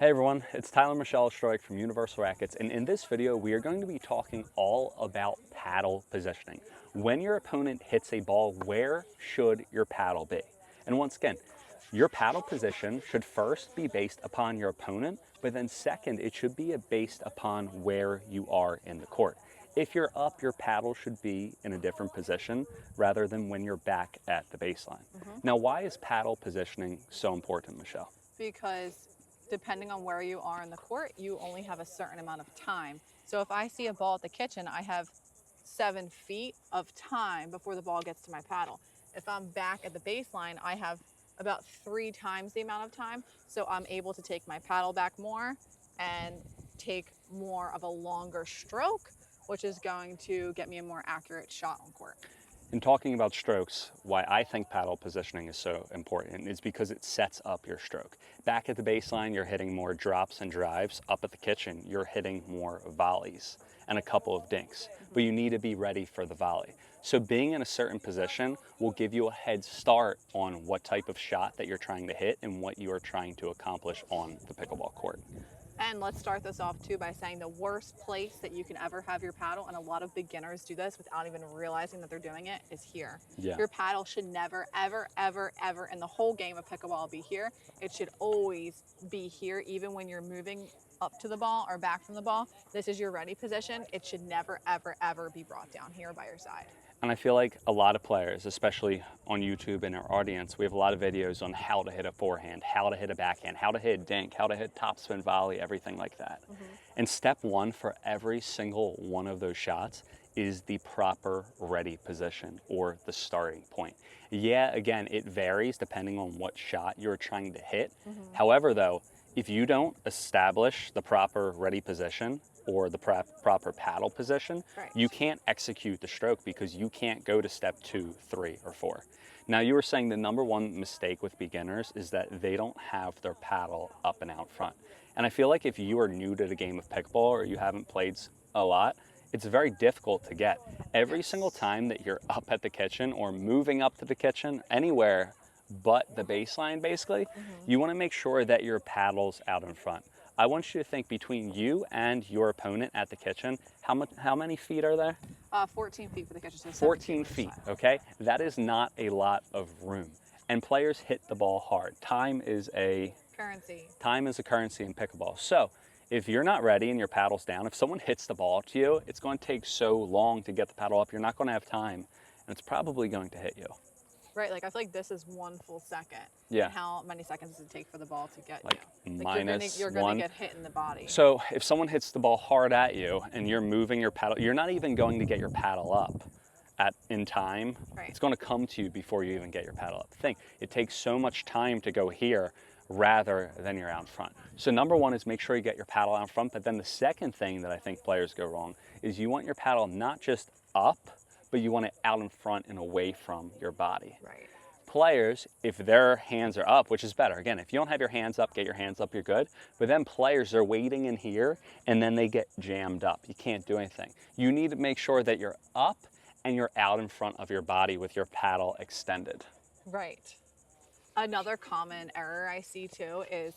Hey everyone, it's Tyler Michelle Stroik from Universal Rackets, and in this video we are going to be talking all about paddle positioning. When your opponent hits a ball, where should your paddle be? And once again, your paddle position should first be based upon your opponent, but then second, it should be based upon where you are in the court. If you're up, your paddle should be in a different position rather than when you're back at the baseline. Now, why is paddle positioning so important, Michelle? Because depending on where you are in the court, you only have a certain amount of time. So if I see a ball at the kitchen, I have 7 feet of time before the ball gets to my paddle. If I'm back at the baseline, I have about 3 times the amount of time. So I'm able to take my paddle back more and take more of a longer stroke, which is going to get me a more accurate shot on court. In talking about strokes, why I think paddle positioning is so important is because it sets up your stroke. Back at the baseline, you're hitting more drops and drives. Up at the kitchen, you're hitting more volleys and a couple of dinks. But you need to be ready for the volley. So being in a certain position will give you a head start on what type of shot that you're trying to hit and what you are trying to accomplish on the pickleball court. And let's start this off too by saying the worst place that you can ever have your paddle, and a lot of beginners do this without even realizing that they're doing it, is here. Yeah. Your paddle should never, ever, ever, ever in the whole game of pickleball be here. It should always be here, even when you're moving up to the ball or back from the ball. This is your ready position. It should never, ever, ever be brought down here by your side. And I feel like a lot of players, especially on YouTube in our audience, we have a lot of videos on how to hit a forehand, how to hit a backhand, how to hit a dink, how to hit topspin volley, everything like that. And step one for every single one of those shots is the proper ready position or the starting point. Yeah, again, it varies depending on what shot you're trying to hit. However, though, if you don't establish the proper ready position or the proper paddle position, Right. you can't execute the stroke because you can't go to step 2, 3, or 4. Now, you were saying the number one mistake with beginners is that they don't have their paddle up and out front. And I feel like if you are new to the game of pickleball or you haven't played a lot, it's very difficult to get. Every single time that you're up at the kitchen or moving up to the kitchen, anywhere but the baseline basically, you want to make sure that your paddle's out in front. I want you to think between you and your opponent at the kitchen, how many feet are there? 14 feet for the kitchen. So 14 feet, okay? That is not a lot of room. And players hit the ball hard. Time is a Currency. currency in pickleball. So if you're not ready and your paddle's down, if someone hits the ball to you, it's going to take so long to get the paddle up. You're not going to have time, and it's probably going to hit you. Right, like I feel like this is 1 full second. Yeah. And how many seconds does it take for the ball to get Like you? minus you're one. gonna get hit in the body. So if someone hits the ball hard at you and you're moving your paddle, you're not even going to get your paddle up in time. Right. It's going to come to you before you even get your paddle up. Think, it takes so much time to go here rather than you're out in front. So number one is make sure you get your paddle out in front. But then the second thing that I think players go wrong is you want your paddle not just up, but you want it out in front and away from your body. Right. Players, if their hands are up, which is better. Again, if you don't have your hands up, get your hands up, you're good. But then players are waiting in here and then they get jammed up. You can't do anything. You need to make sure that you're up and you're out in front of your body with your paddle extended. Right. Another common error I see too is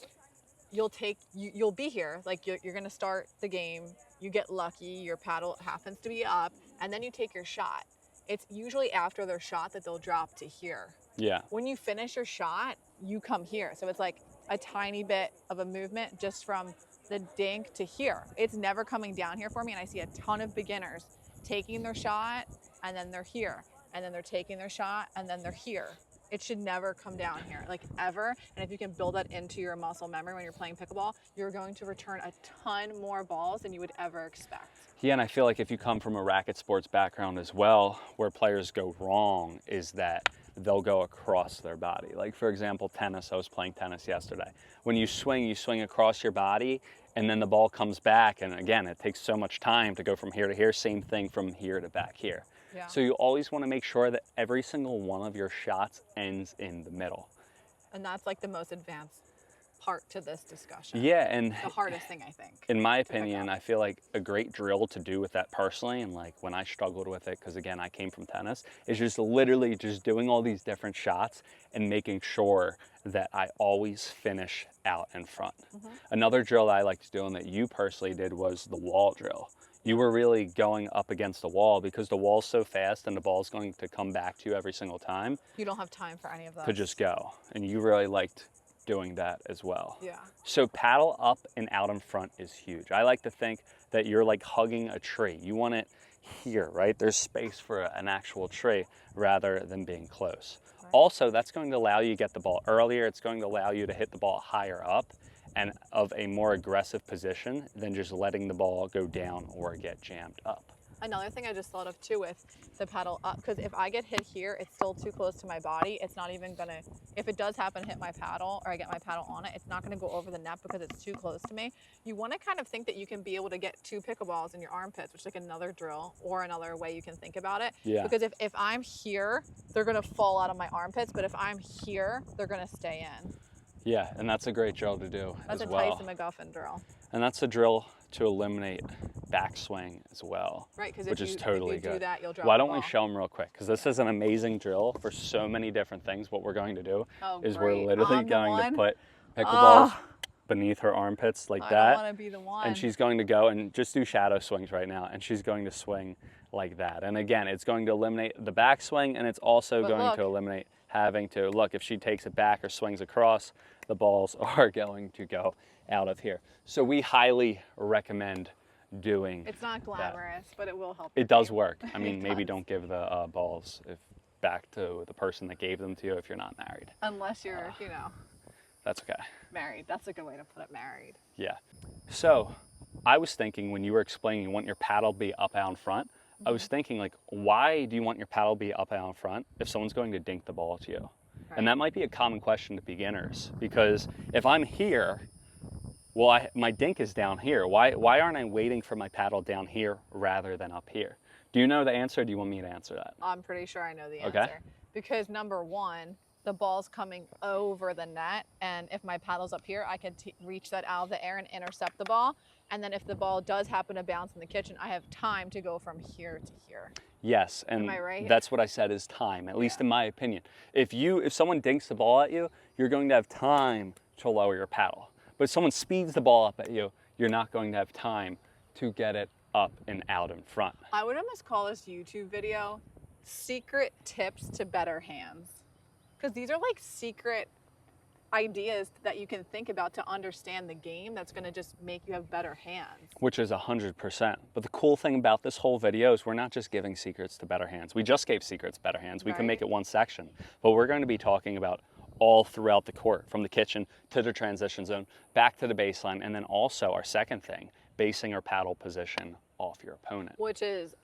you'll be here, like you're gonna start the game, you get lucky, your paddle happens to be up, and then you take your shot. It's usually after their shot that they'll drop to here. Yeah. When you finish your shot, you come here. So it's like a tiny bit of a movement just from the dink to here. It's never coming down here for me, and I see a ton of beginners taking their shot and then they're here, and then they're taking their shot and then they're here. It should never come down here, like ever. And if you can build that into your muscle memory when you're playing pickleball, you're going to return a ton more balls than you would ever expect. Yeah, and I feel like if you come from a racket sports background as well, where players go wrong is that they'll go across their body. Like for example, tennis, I was playing tennis yesterday. When you swing across your body and then the ball comes back. And again, it takes so much time to go from here to here, same thing from here to back here. Yeah. So you always want to make sure that every single one of your shots ends in the middle. And that's like the most advanced part to this discussion. Yeah, and The hardest thing, I think. in my to pick opinion, up. I feel like a great drill to do with that personally, and like when I struggled with it, because again, I came from tennis, is just literally just doing all these different shots and making sure that I always finish out in front. Another drill that I liked doing that you personally did was the wall drill. You were really going up against the wall because the wall's so fast and the ball's going to come back to you every single time You don't have time for any of those. to just go. And you really liked doing that as well. Yeah. So paddle up and out in front is huge. I like to think that you're like hugging a tree. You want it here, right? There's space for an actual tree rather than being close. Right. Also, that's going to allow you to get the ball earlier. It's going to allow you to hit the ball higher up and of a more aggressive position than just letting the ball go down or get jammed up. Another thing I just thought of too with the paddle up, because if I get hit here, it's still too close to my body. It's not even gonna, if it does happen to hit my paddle or I get my paddle on it, it's not gonna go over the net because it's too close to me. You wanna kind of think that you can be able to get 2 pickleballs in your armpits, which is like another drill or another way you can think about it. Yeah. Because if I'm here, they're gonna fall out of my armpits, but if I'm here, they're gonna stay in. Yeah, and that's a great drill to do That's as a well. Tyson McGuffin drill. And that's a drill to eliminate backswing as well. Right, because which if is you totally do good. that, you'll drop Why the don't we ball. show them real quick? Because this is an amazing drill for so many different things. What we're going to do Oh, is great. we're literally I'm the going to one? put pickleballs Oh. beneath her armpits like I that. don't want to be the one. And she's going to go and just do shadow swings right now. And she's going to swing like that. And again, it's going to eliminate the backswing, and it's also But going look. to eliminate having to, look, if she takes it back or swings across, the balls are going to go out of here. So we highly recommend doing It's not glamorous, but it will help. It your does game. work. I mean, It maybe does. don't give the balls back to the person that gave them to you if you're not married. Unless you're, That's okay. married. That's a good way to put it, married. Yeah. So I was thinking when you were explaining you want your paddle to be up out in front, I was thinking like, why do you want your paddle to be up out in front if someone's going to dink the ball to you? Right. And that might be a common question to beginners, because if I'm here, well, my dink is down here. Why aren't I waiting for my paddle down here rather than up here? Do you know the answer, or do you want me to answer that? I'm pretty sure I know the Okay. answer. Because number one, the ball's coming over the net, and if my paddle's up here, I can reach that out of the air and intercept the ball. And then if the ball does happen to bounce in the kitchen, I have time to go from here to here. Yes, and Am I right? that's what I said is time, at least in my opinion. If someone dinks the ball at you, you're going to have time to lower your paddle. But if someone speeds the ball up at you, you're not going to have time to get it up and out in front. I would almost call this YouTube video secret tips to better hands. Because these are like secret ideas that you can think about to understand the game that's going to just make you have better hands. Which is 100%. But the cool thing about this whole video is we're not just giving secrets to better hands. We just gave secrets to better hands. We can make it one section. But we're going to be talking about all throughout the court, from the kitchen to the transition zone, back to the baseline, and then also our second thing, basing our paddle position off your opponent. Which is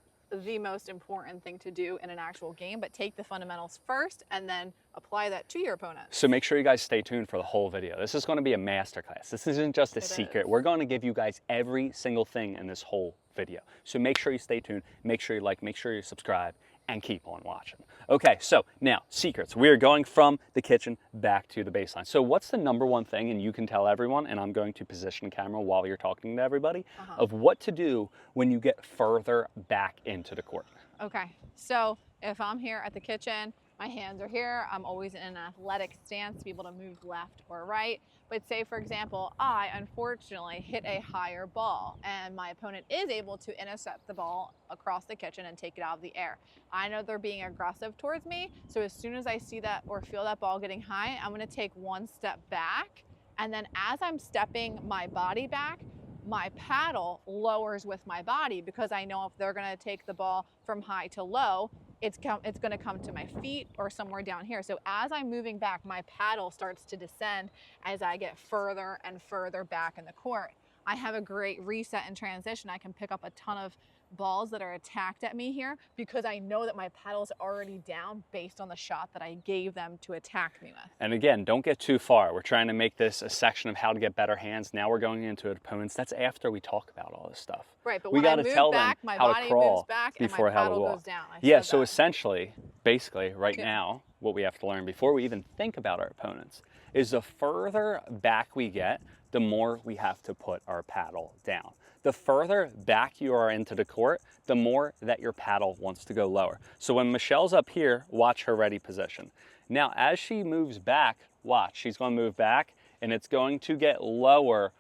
the most important thing to do in an actual game, but take the fundamentals first and then apply that to your opponent. So make sure you guys stay tuned for the whole video. This is going to be a masterclass. This isn't just a secret. We're going to give you guys every single thing in this whole video. So make sure you stay tuned, make sure you like, make sure you subscribe, and keep on watching. Okay, so now, secrets. We are going from the kitchen back to the baseline. So what's the number one thing, and you can tell everyone, and I'm going to position the camera while you're talking to everybody, of what to do when you get further back into the court? Okay, so if I'm here at the kitchen, my hands are here, I'm always in an athletic stance to be able to move left or right. But say, for example, I unfortunately hit a higher ball and my opponent is able to intercept the ball across the kitchen and take it out of the air. I know they're being aggressive towards me, so as soon as I see that or feel that ball getting high, I'm gonna take one step back, and then as I'm stepping my body back, my paddle lowers with my body, because I know if they're gonna take the ball from high to low, it's going to come to my feet or somewhere down here. So as I'm moving back, my paddle starts to descend as I get further and further back in the court. I have a great reset and transition. I can pick up a ton of balls that are attacked at me here because I know that my paddle's already down based on the shot that I gave them to attack me with. And again, don't get too far. We're trying to make this a section of how to get better hands. Now we're going into opponents. That's after we talk about all this stuff. Right, but we when I gotta move tell back, them my how body to crawl moves back and before my how to paddle walk. goes down. I Yeah, said that. essentially, basically, right now, what we have to learn before we even think about our opponents is the further back we get, the more we have to put our paddle down. The further back you are into the court, the more that your paddle wants to go lower. So when Michelle's up here, watch her ready position. Now, as she moves back, watch, she's going to move back and it's going to get lower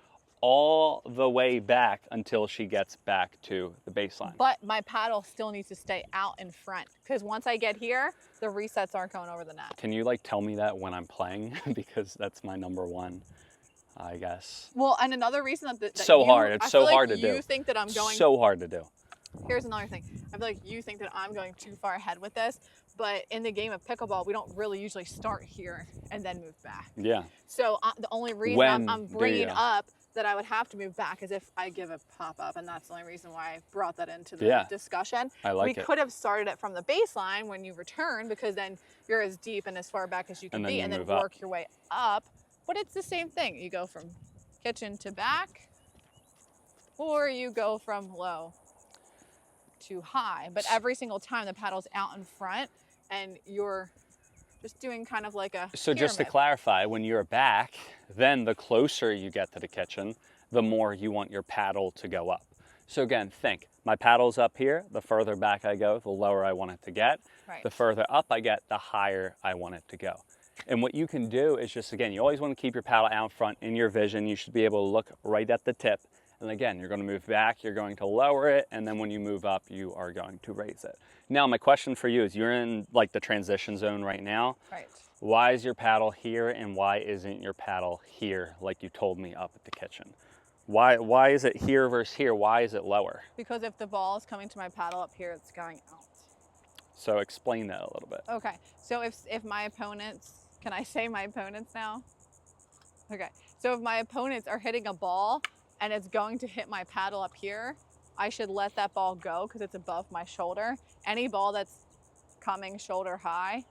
all the way back until she gets back to the baseline. But my paddle still needs to stay out in front because once I get here, the resets aren't going over the net. Can you like tell me that when I'm playing? Because that's my number one, I guess. Well, and another reason that so hard. It's so hard to do. You think that I'm going so hard to do. Here's another thing. I feel like you think that I'm going too far ahead with this, but in the game of pickleball, we don't really usually start here and then move back. Yeah. So the only reason I'm bringing up that I would have to move back is if I give a pop-up, and that's the only reason why I brought that into the discussion. I like it. We could have started it from the baseline when you return, because then you're as deep and as far back as you can be, and then work your way up. But it's the same thing. You go from kitchen to back, or you go from low to high. But every single time the paddle's out in front, and you're just doing kind of like a So pyramid. just to clarify, when you're back, then the closer you get to the kitchen, the more you want your paddle to go up. So again, think, my paddle's up here, the further back I go, the lower I want it to get. Right. The further up I get, the higher I want it to go. And what you can do is just, again, you always want to keep your paddle out front in your vision. You should be able to look right at the tip. And again, you're going to move back, you're going to lower it, and then when you move up, you are going to raise it. Now, my question for you is, you're in like the transition zone right now. Right. Why is your paddle here and why isn't your paddle here like you told me up at the kitchen? Why is it here versus here? Why is it lower? Because if the ball is coming to my paddle up here, it's going out. So explain that a little bit. Okay, so if my opponents, can I say my opponents now? Okay, so if my opponents are hitting a ball and it's going to hit my paddle up here, I should let that ball go because it's above my shoulder. Any ball that's coming shoulder high,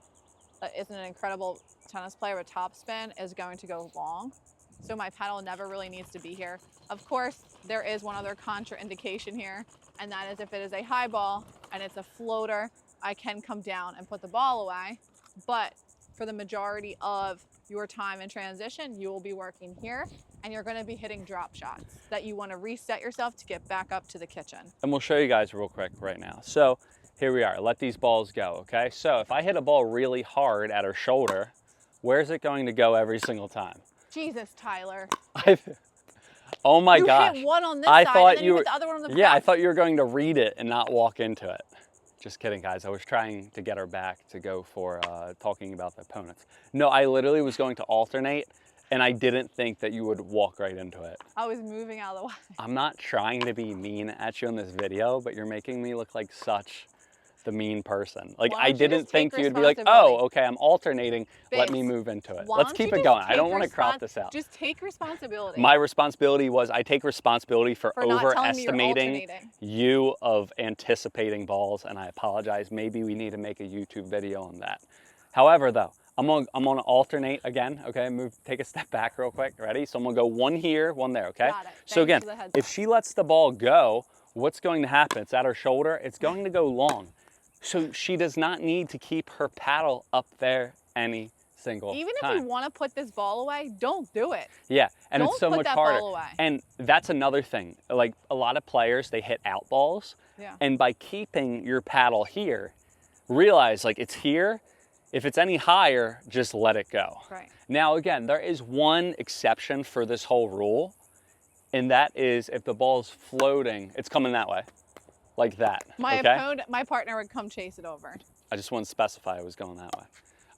that isn't an incredible tennis player with topspin, is going to go long. So my paddle never really needs to be here. Of course, there is one other contraindication here, and that is if it is a high ball and it's a floater, I can come down and put the ball away. But for the majority of your time in transition, you will be working here, and you're going to be hitting drop shots that you want to reset yourself to get back up to the kitchen. And we'll show you guys real quick right now. So here we are, let these balls go, okay? So if I hit a ball really hard at her shoulder, where's it going to go every single time? Jesus, Tyler. Oh my gosh. You hit one on this side and then you hit the other one on the back. Yeah, I thought you were going to read it and not walk into it. Just kidding, guys. I was trying to get her back to go for talking about the opponents. No, I literally was going to alternate, and I didn't think that you would walk right into it. I was moving out of the way. I'm not trying to be mean at you in this video, but you're making me look like such the mean person. Like, I didn't think you'd be like, oh, okay, I'm alternating. Let me move into it. Let's keep it going. I don't want to crop this out. Just take responsibility. My responsibility was, I take responsibility for overestimating you of anticipating balls, and I apologize. Maybe we need to make a YouTube video on that. However, though, I'm gonna alternate again, okay? Take a step back real quick, ready? So I'm gonna go one here, one there, okay? Got it. So again, if she lets the ball go, what's going to happen? It's at her shoulder, it's going to go long. So she does not need to keep her paddle up there any single time. Even if you want to put this ball away, don't do it. Yeah, and it's so much harder. Ball away. And that's another thing. Like, a lot of players, they hit out balls. Yeah. And by keeping your paddle here, realize like it's here. If it's any higher, just let it go. Right. Now, again, there is one exception for this whole rule, and that is if the ball's floating, it's coming that way. Like that. My partner would come chase it over. I just want to specify I was going that way.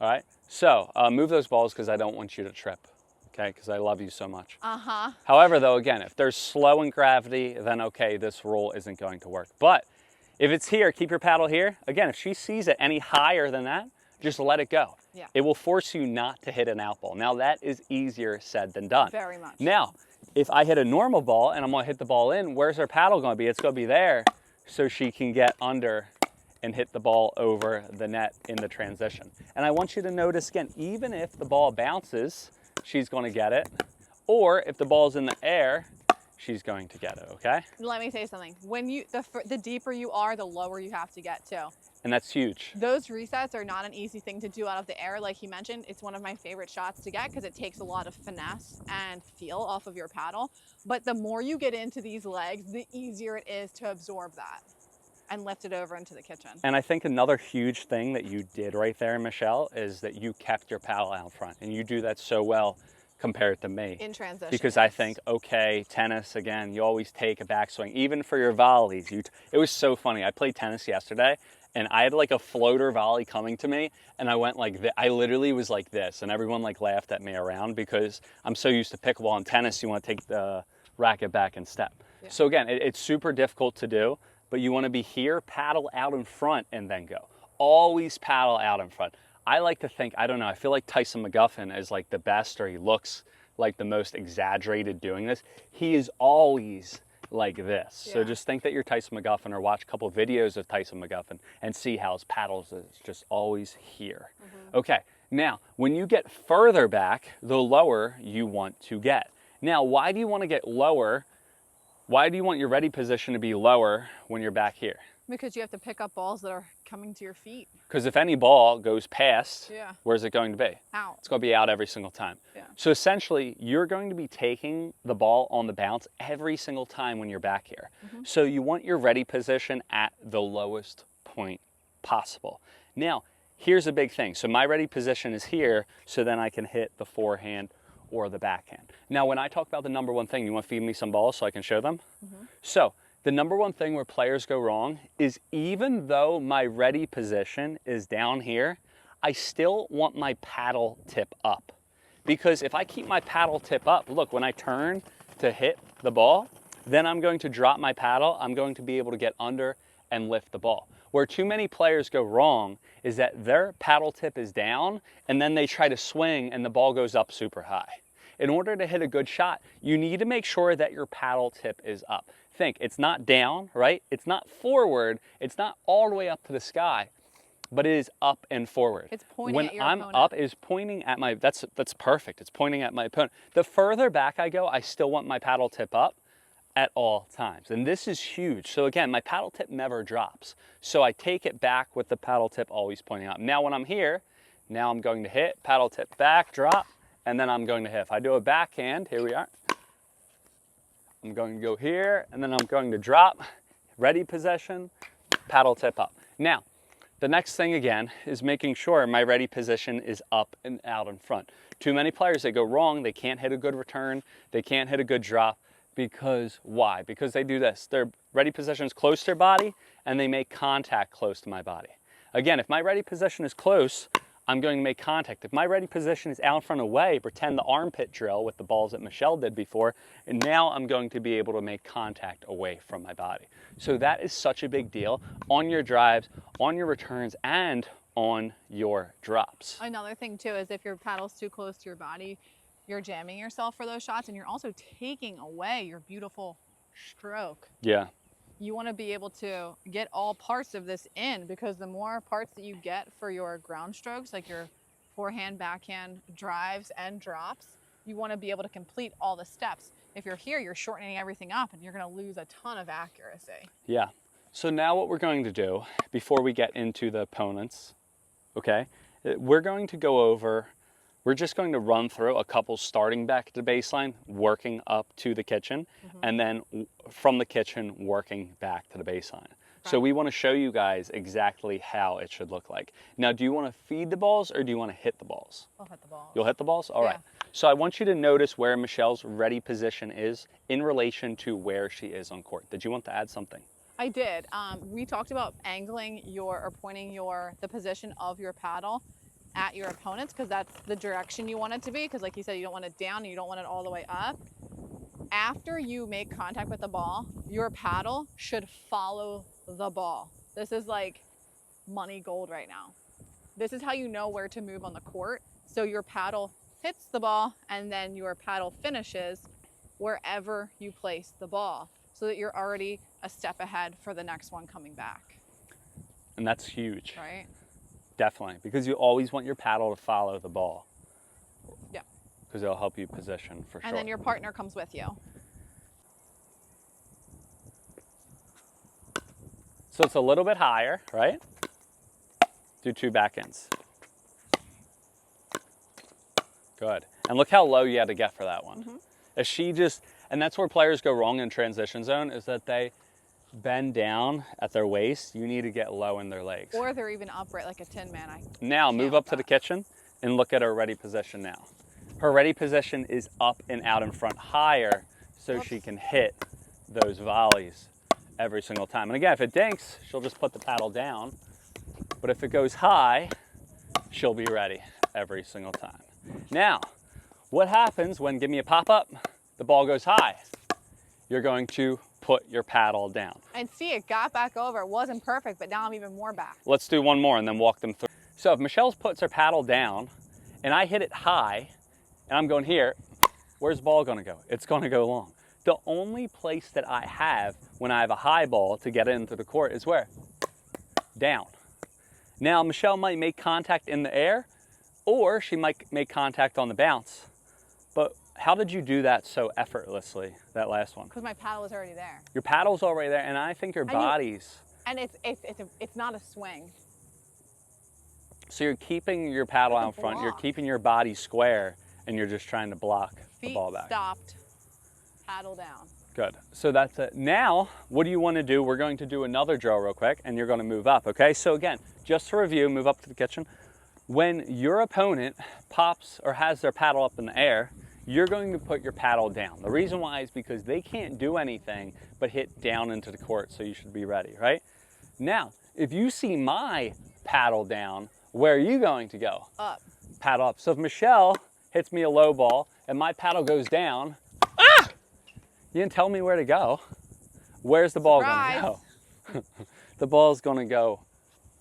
All right. So move those balls because I don't want you to trip. Okay, because I love you so much. Uh-huh. However, though, again, if there's slow in gravity, then okay, this rule isn't going to work. But if it's here, keep your paddle here. Again, if she sees it any higher than that, just let it go. Yeah. It will force you not to hit an out ball. Now, that is easier said than done. Very much. Now, if I hit a normal ball and I'm going to hit the ball in, where's her paddle going to be? It's going to be there, so she can get under and hit the ball over the net in the transition. And I want you to notice again, even if the ball bounces, she's going to get it. Or if the ball's in the air, she's going to get it, okay? Let me say something. When the deeper you are, the lower you have to get too. And that's huge. Those resets are not an easy thing to do out of the air. Like he mentioned, it's one of my favorite shots to get because it takes a lot of finesse and feel off of your paddle. But the more you get into these legs, the easier it is to absorb that and lift it over into the kitchen. And I think another huge thing that you did right there, Michelle, is that you kept your paddle out front. And you do that so well compared to me. In transition. Because I think, okay, tennis, again, you always take a backswing. Even for your volleys, it was so funny. I played tennis yesterday, and I had like a floater volley coming to me, and I went like this. I literally was like this, and everyone like laughed at me around because I'm so used to pickleball and tennis, you want to take the racket back and step. Yeah. So again, it's super difficult to do, but you want to be here, paddle out in front, and then go. Always paddle out in front. I like to think, I don't know, I feel like Tyson McGuffin is like the best, or he looks like the most exaggerated doing this. He is always like this. Yeah. So just think that you're Tyson McGuffin, or watch a couple of videos of Tyson McGuffin and see how his paddles is just always here. Mm-hmm. Okay, now when you get further back, the lower you want to get. Now, why do you want to get lower? Why do you want your ready position to be lower when you're back here? Because you have to pick up balls that are coming to your feet. Because if any ball goes past, yeah, where's it going to be? Out. It's going to be out every single time. Yeah. So essentially, you're going to be taking the ball on the bounce every single time when you're back here. Mm-hmm. So you want your ready position at the lowest point possible. Now, here's a big thing. So my ready position is here, so then I can hit the forehand or the backhand. Now, when I talk about the number one thing, you want to feed me some balls so I can show them? Mm-hmm. So the number one thing where players go wrong is, even though my ready position is down here, I still want my paddle tip up. Because if I keep my paddle tip up, look, when I turn to hit the ball, then I'm going to drop my paddle. I'm going to be able to get under and lift the ball. Where too many players go wrong is that their paddle tip is down, and then they try to swing and the ball goes up super high. In order to hit a good shot, you need to make sure that your paddle tip is up. Think, it's not down, right? It's not forward. It's not all the way up to the sky, but it is up and forward. It's pointing at your opponent. When I'm up, is pointing at my, that's perfect. It's pointing at my opponent. The further back I go, I still want my paddle tip up at all times. And this is huge. So again, my paddle tip never drops. So I take it back with the paddle tip always pointing up. Now when I'm here, now I'm going to hit, paddle tip back, drop, and then I'm going to hit. If I do a backhand, here we are. I'm going to go here, and then I'm going to drop, ready position, paddle tip up. Now, the next thing again is making sure my ready position is up and out in front. Too many players, they go wrong, they can't hit a good return, they can't hit a good drop, because why? Because they do this. Their ready position is close to their body, and they make contact close to my body. Again, if my ready position is close, I'm going to make contact. If my ready position is out in front away, pretend the armpit drill with the balls that Michelle did before, and now I'm going to be able to make contact away from my body. So that is such a big deal on your drives, on your returns, and on your drops. Another thing too is if your paddle's too close to your body, you're jamming yourself for those shots, and you're also taking away your beautiful stroke. Yeah. You want to be able to get all parts of this in, because the more parts that you get for your ground strokes, like your forehand, backhand, drives, and drops, you want to be able to complete all the steps. If you're here, you're shortening everything up, and you're going to lose a ton of accuracy. Yeah. So now what we're going to do, before we get into the opponents, okay, we're going to go over, we're just going to run through a couple starting back at the baseline, working up to the kitchen, and then from the kitchen, working back to the baseline. So we want to show you guys exactly how it should look like. Now, do you want to feed the balls, or do you want to hit the balls? I'll hit the balls. You'll hit the balls? All right. So I want you to notice where Michelle's ready position is in relation to where she is on court. Did you want to add something? I did. We talked about angling or pointing the position of your paddle at your opponents, because that's the direction you want it to be, because like you said, you don't want it down and you don't want it all the way up. After you make contact with the ball, your paddle should follow the ball. This is like money gold right now. This is how you know where to move on the court. So your paddle hits the ball, and then your paddle finishes wherever you place the ball, so that you're already a step ahead for the next one coming back. And that's huge. Right? Definitely, because you always want your paddle to follow the ball. Yeah. Because it'll help you position for sure. And then your partner comes with you. So it's a little bit higher, right? Do 2 back ends. Good. And look how low you had to get for that one. As she just, and that's where players go wrong in transition zone, is that they bend down at their waist. You need to get low in their legs. Or they're even upright like a Tin Man. Now move up to the kitchen and look at her ready position now. Her ready position is up and out in front higher, so she can hit those volleys every single time. And again, if it dinks, she'll just put the paddle down. But if it goes high, she'll be ready every single time. Now, what happens when, give me a pop-up, the ball goes high? You're going to put your paddle down. And see, it got back over. It wasn't perfect, but now I'm even more back. Let's do one more and then walk them through. So if Michelle puts her paddle down and I hit it high and I'm going here, where's the ball gonna go? It's gonna go long. The only place that I have when I have a high ball to get into the court is where? Down. Now Michelle might make contact in the air or she might make contact on the bounce. But how did you do that so effortlessly, that last one? Because my paddle was already there. Your paddle's already there, and I think your body's... And it's not a swing. So you're keeping your paddle out front, you're keeping your body square, and you're just trying to block the ball back. Feet stopped, paddle down. Good. So that's it. Now, what do you want to do? We're going to do another drill real quick, and you're going to move up, okay? So again, just to review, move up to the kitchen. When your opponent pops or has their paddle up in the air, you're going to put your paddle down. The reason why is because they can't do anything but hit down into the court, so you should be ready, right? Now, if you see my paddle down, where are you going to go? Up. Paddle up. So if Michelle hits me a low ball and my paddle goes down, you didn't tell me where to go. Where's the ball going to go? The ball's going to go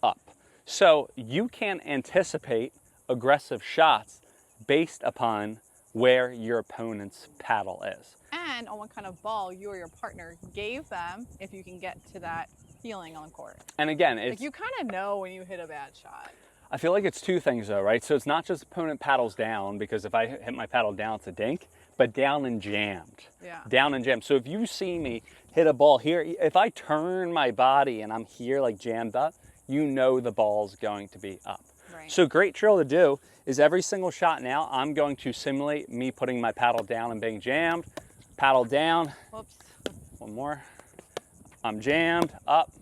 up. So you can anticipate aggressive shots based upon where your opponent's paddle is. And on what kind of ball you or your partner gave them, if you can get to that feeling on court. And again, it's, like you kind of know when you hit a bad shot. I feel like it's 2 things though, right? So it's not just opponent paddles down, because if I hit my paddle down, it's a dink, but down and jammed. Yeah. Down and jammed. So if you see me hit a ball here, if I turn my body and I'm here like jammed up, you know the ball's going to be up. Right. So great drill to do is every single shot now, I'm going to simulate me putting my paddle down and being jammed. Paddle down. Whoops. One more. I'm jammed, up,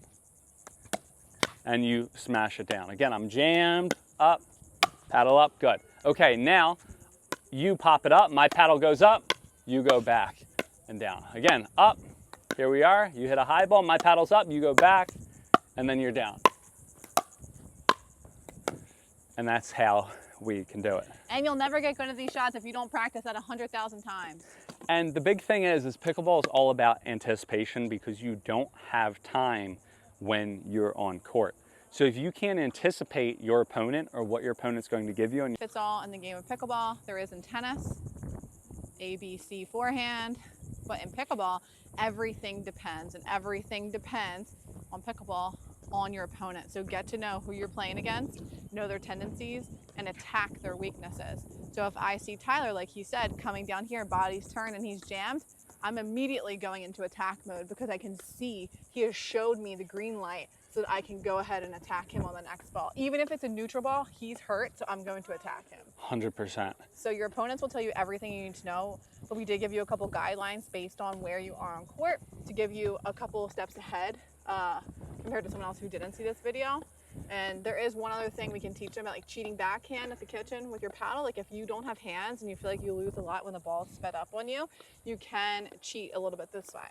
and you smash it down. Again, I'm jammed, up, paddle up, good. Okay, now you pop it up, my paddle goes up, you go back and down. Again, up, here we are, you hit a high ball, my paddle's up, you go back, and then you're down. And that's how we can do it. And you'll never get good at these shots if you don't practice that 100,000 times. And the big thing is pickleball is all about anticipation, because you don't have time when you're on court. So if you can't anticipate your opponent or what your opponent's going to give you, and Fits all in the game of pickleball. There is in tennis, A, B, C forehand. But in pickleball, everything depends, and everything depends on pickleball on your opponent. So get to know who you're playing against, know their tendencies, and attack their weaknesses. So if I see Tyler, like he said, coming down here, body's turned and he's jammed, I'm immediately going into attack mode, because I can see he has showed me the green light so that I can go ahead and attack him on the next ball. Even if it's a neutral ball, he's hurt, so I'm going to attack him. 100%. So your opponents will tell you everything you need to know, but we did give you a couple guidelines based on where you are on court to give you a couple of steps ahead compared to someone else who didn't see this video. And there is one other thing we can teach them about, like cheating backhand at the kitchen with your paddle. Like if you don't have hands and you feel like you lose a lot when the ball's sped up on you, you can cheat a little bit this way.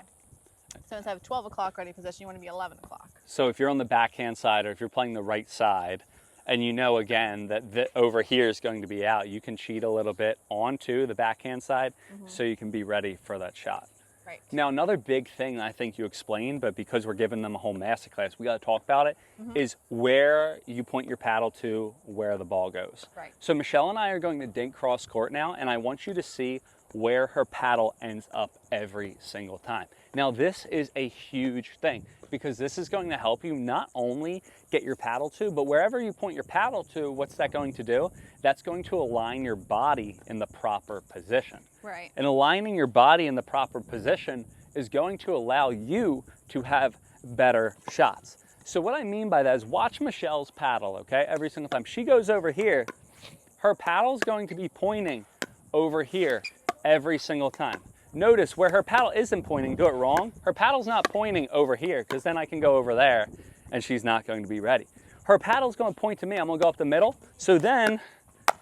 So instead of 12 o'clock ready position, you want to be 11 o'clock. So if you're on the backhand side, or if you're playing the right side, and you know again that over here is going to be out, you can cheat a little bit onto the backhand side so you can be ready for that shot. Right. Now, another big thing I think you explained, but because we're giving them a whole masterclass, we got to talk about it, is where you point your paddle to where the ball goes. Right. So Michelle and I are going to dink cross court now, and I want you to see where her paddle ends up every single time. Now, this is a huge thing, because this is going to help you not only get your paddle to, but wherever you point your paddle to, what's that going to do? That's going to align your body in the proper position. Right. And aligning your body in the proper position is going to allow you to have better shots. So what I mean by that is watch Michelle's paddle, okay? Every single time. She goes over here, her paddle's going to be pointing over here every single time. Notice where her paddle isn't pointing, do it wrong. Her paddle's not pointing over here, because then I can go over there and she's not going to be ready. Her paddle's going to point to me. I'm going to go up the middle. So then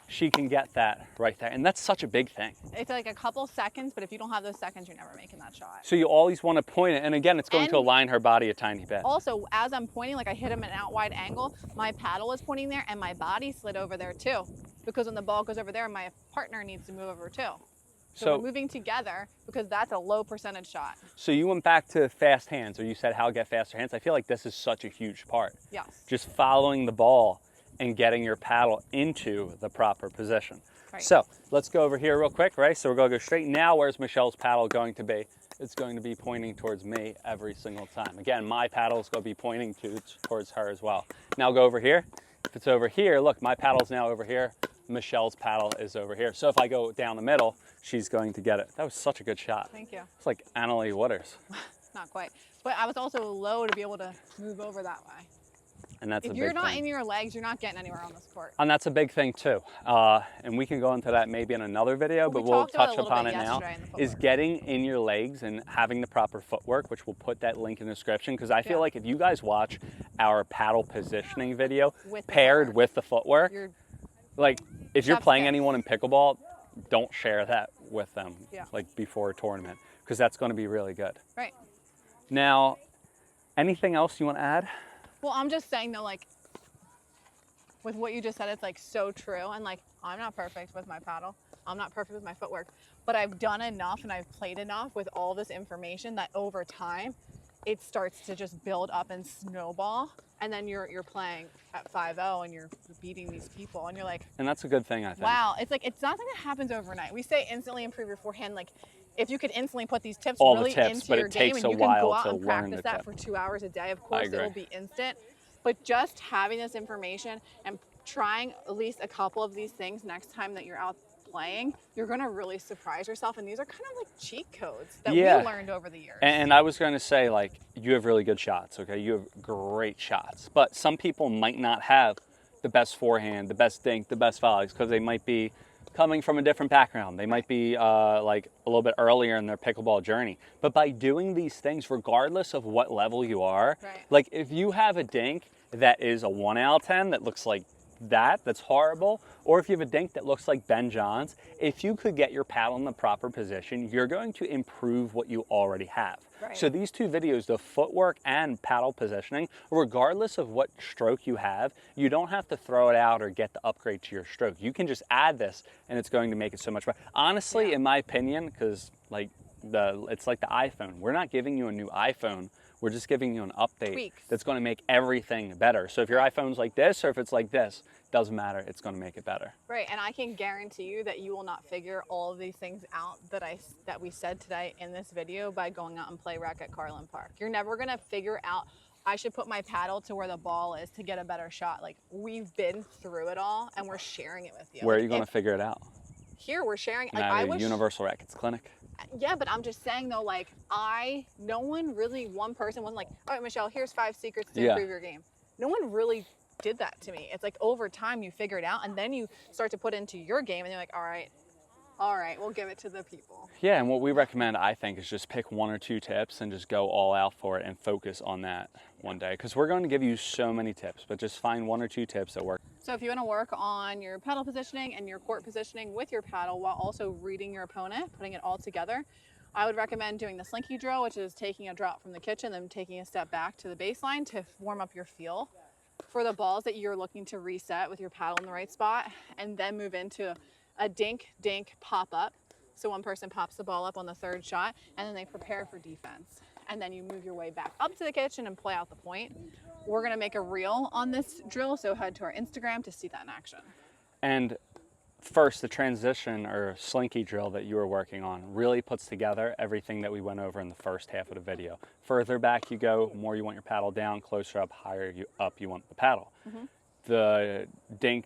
she can get that right there. And that's such a big thing. It's like a couple seconds, but if you don't have those seconds, you're never making that shot. So you always want to point it. And again, it's going to align her body a tiny bit. Also, as I'm pointing, like I hit him at an out wide angle, my paddle is pointing there and my body slid over there too. Because when the ball goes over there, my partner needs to move over too. So we're moving together because that's a low percentage shot. So you went back to fast hands, or you said how to get faster hands. I feel like this is such a huge part. Yes. Just following the ball and getting your paddle into the proper position. Right. So let's go over here real quick, right? So we're going to go straight. Now where's Michelle's paddle going to be? It's going to be pointing towards me every single time. Again, my paddle is going to be pointing towards her as well. Now go over here. If it's over here, look, my paddle's now over here. Michelle's paddle is over here. So if I go down the middle, she's going to get it. That was such a good shot. Thank you. It's like Annalie Waters. Not quite. But I was also low to be able to move over that way. And that's a big If you're not thing. in your legs, you're not getting anywhere on this court. And that's a big thing too. And we can go into that maybe in another video, but we'll touch upon it now. Is getting in your legs and having the proper footwork, which we'll put that link in the description. Because I feel like if you guys watch our paddle positioning video paired with the footwork, like if you're playing anyone in pickleball, don't share that with them like before a tournament, because that's going to be really good. Right. Now, anything else you want to add? Well, I'm just saying though, like with what you just said, it's like so true. And like, I'm not perfect with my paddle. I'm not perfect with my footwork, but I've done enough and I've played enough with all this information that over time, it starts to just build up and snowball. And then you're playing at 5-0 and you're beating these people and you're like, and that's a good thing, I think. Wow, it's like, it's nothing that happens overnight. We say instantly improve your forehand. Like if you could instantly put these tips all really the tips, into but your it game takes and a you can while go out to and learn practice the that tip. for 2 hours a day, of course it will be instant. But just having this information and trying at least a couple of these things next time that you're out playing, you're going to really surprise yourself. And these are kind of like cheat codes that we learned over the years. And I was going to say, like, you have really good shots, okay? You have great shots. But some people might not have the best forehand, the best dink, the best volleys, because they might be coming from a different background. They might be like a little bit earlier in their pickleball journey. But by doing these things, regardless of what level you are, like if you have a dink that is a 1 out of 10 that looks like that's horrible, or if you have a dink that looks like Ben John's, if you could get your paddle in the proper position, you're going to improve what you already have. So these two videos, the footwork and paddle positioning, regardless of what stroke you have, you don't have to throw it out or get the upgrade to your stroke. You can just add this and it's going to make it so much better. Honestly, in my opinion, because like it's like the iPhone. We're not giving you a new iPhone. We're just giving you an update that's going to make everything better. So if your iPhone's like this or if it's like this, doesn't matter. It's going to make it better. Right, and I can guarantee you that you will not figure all of these things out that we said today in this video by going out and play rec at Carlin Park. You're never going to figure out, I should put my paddle to where the ball is to get a better shot. Like, we've been through it all and we're sharing it with you. Where are you going to figure it out? Here, we're sharing. Like, I wish Universal Rackets Clinic. Yeah, but I'm just saying though, like no one really, one person wasn't like, all right, Michelle, here's 5 secrets to improve your game. No one really did that to me. It's like over time you figure it out and then you start to put into your game and you're like, all right, we'll give it to the people. Yeah, and what we recommend, I think, is just pick 1 or 2 tips and just go all out for it and focus on that one day. Because we're going to give you so many tips, but just find 1 or 2 tips that work. So if you want to work on your paddle positioning and your court positioning with your paddle while also reading your opponent, putting it all together, I would recommend doing the slinky drill, which is taking a drop from the kitchen, then taking a step back to the baseline to warm up your feel for the balls that you're looking to reset with your paddle in the right spot, and then move into a dink pop up. So one person pops the ball up on the 3rd shot and then they prepare for defense. And then you move your way back up to the kitchen and play out the point. We're gonna make a reel on this drill, so head to our Instagram to see that in action. And first, the transition or slinky drill that you were working on really puts together everything that we went over in the first half of the video. Further back you go, more you want your paddle down, closer up, higher up you want the paddle. The dink,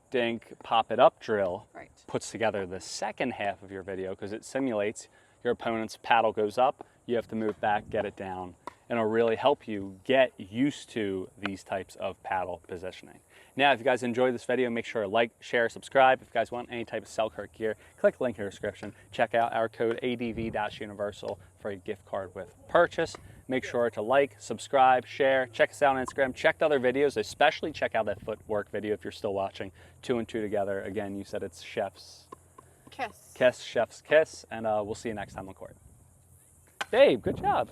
pop it up drill puts together the second half of your video because it simulates your opponent's paddle goes up, you have to move back, get it down, and it'll really help you get used to these types of paddle positioning. Now, if you guys enjoyed this video, make sure to like, share, subscribe. If you guys want any type of Selkirk gear, click the link in the description. Check out our code ADV-Universal for a gift card with purchase. Make sure to like, subscribe, share, check us out on Instagram, check the other videos, especially check out that footwork video if you're still watching. 2 and 2 together. Again, you said it's Chef's Kiss. Kiss, Chef's Kiss, and we'll see you next time on court. Babe, good job.